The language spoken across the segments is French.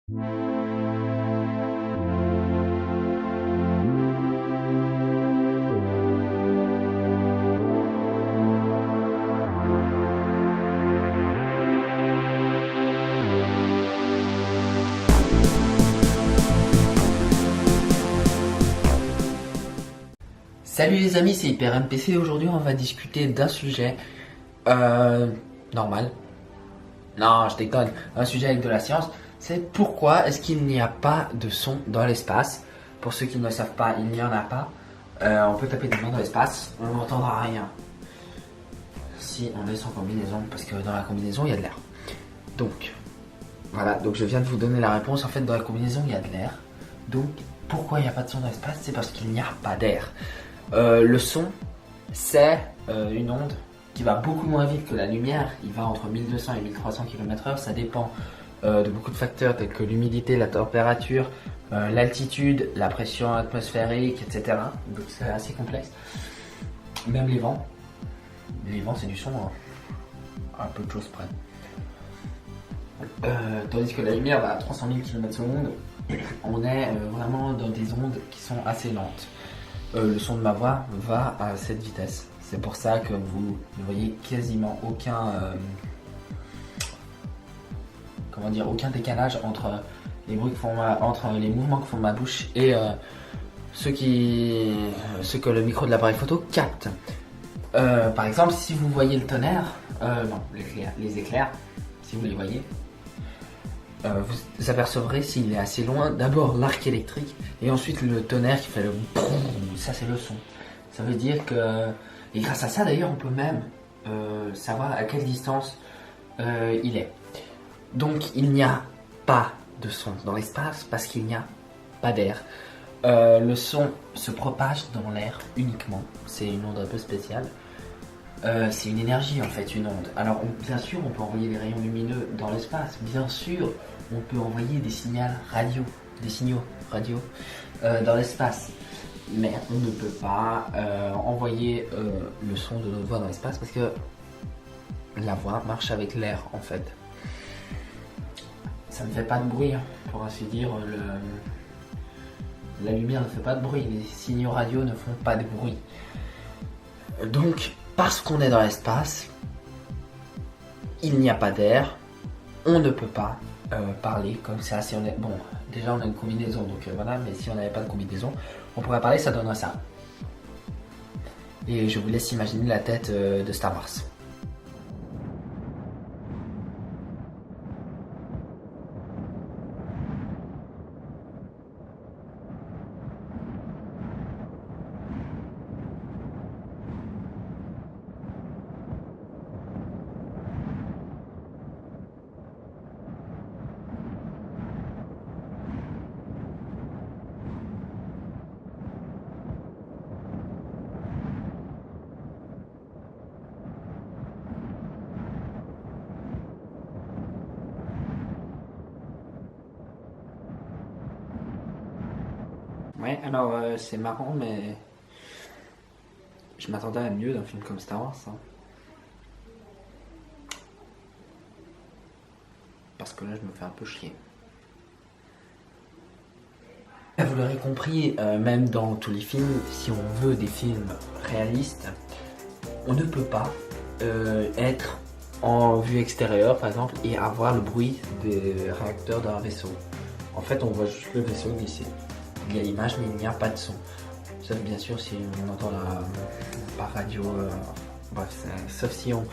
Salut les amis, c'est Hyper MPC. Aujourd'hui on va discuter d'un sujet normal. Non, je déconne. Un sujet avec de la science. C'est pourquoi est-ce qu'il n'y a pas de son dans l'espace. Pour ceux qui ne le savent pas, il n'y en a pas. On peut taper des mains dans l'espace, on n'entendra rien. Si on est sans combinaison, parce que dans la combinaison il y a de l'air. Donc, voilà, donc je viens de vous donner la réponse. En fait, dans la combinaison il y a de l'air. Donc, pourquoi il n'y a pas de son dans l'espace? C'est parce qu'il n'y a pas d'air. Le son, c'est une onde qui va beaucoup moins vite que la lumière. Il va entre 1200 et 1300 km/h. Ça dépend de beaucoup de facteurs tels que l'humidité, la température, l'altitude, la pression atmosphérique, etc. Donc c'est assez complexe. Même les vents. Les vents, c'est du son à peu de choses près. Tandis que la lumière va à 300 000 km/s. On est vraiment dans des ondes qui sont assez lentes. Le son de ma voix va à cette vitesse. C'est pour ça que vous ne voyez quasiment aucun aucun décalage entre les bruits que font entre les mouvements que font ma bouche et ce que le micro de l'appareil photo capte. Par exemple, si vous voyez le tonnerre, non, les éclairs, si vous les voyez, vous apercevrez s'il est assez loin, d'abord l'arc électrique et ensuite le tonnerre qui fait le boum, ça c'est le son. Ça veut dire que, et grâce à ça d'ailleurs on peut même savoir à quelle distance il est. Donc il n'y a pas de son dans l'espace parce qu'il n'y a pas d'air. Le son se propage dans l'air uniquement, c'est une onde un peu spéciale. C'est une énergie en fait, une onde. Alors bien sûr on peut envoyer des rayons lumineux dans l'espace, bien sûr on peut envoyer des signaux radio dans l'espace, mais on ne peut pas envoyer le son de notre voix dans l'espace parce que la voix marche avec l'air en fait. Ça ne fait pas de bruit, pour ainsi dire, la lumière ne fait pas de bruit, les signaux radio ne font pas de bruit. Donc parce qu'on est dans l'espace, il n'y a pas d'air, on ne peut pas parler comme ça. Si on est bon, déjà on a une combinaison, donc voilà. Mais si on n'avait pas de combinaison, on pourrait parler, ça donnerait ça. Et je vous laisse imaginer la tête de Star Wars. Ouais, alors c'est marrant, mais je m'attendais à mieux d'un film comme Star Wars. Parce que là, je me fais un peu chier. Vous l'aurez compris, même dans tous les films, si on veut des films réalistes, on ne peut pas être en vue extérieure, par exemple, et avoir le bruit des réacteurs d'un vaisseau. En fait, on voit juste le vaisseau glisser. Il y a l'image, mais il n'y a pas de son. Sauf bien sûr si on entend par radio, bref, sauf si on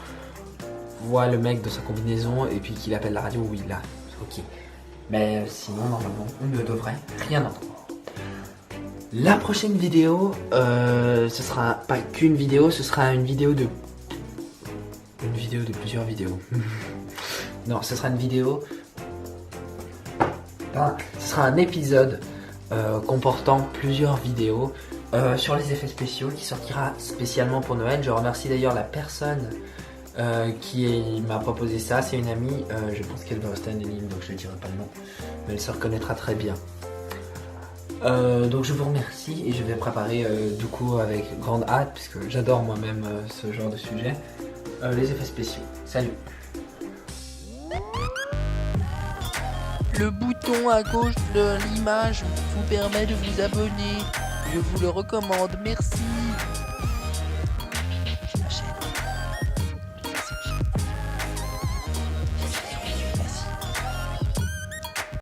voit le mec de sa combinaison et puis qu'il appelle la radio, oui là, ok. Mais sinon, normalement, on ne devrait rien entendre. La prochaine vidéo, ce sera pas qu'une vidéo, ce sera une vidéo de plusieurs vidéos. Non, ce sera une vidéo. Ce sera un épisode comportant plusieurs vidéos sur les effets spéciaux qui sortira spécialement pour Noël. Je remercie d'ailleurs la personne qui m'a proposé ça. C'est une amie, je pense qu'elle va rester anonyme donc je ne dirai pas le nom, mais elle se reconnaîtra très bien. Donc je vous remercie et je vais préparer du coup avec grande hâte, puisque j'adore moi-même ce genre de sujet, les effets spéciaux. Salut! Le bouton à gauche de l'image vous permet de vous abonner. Je vous le recommande, merci.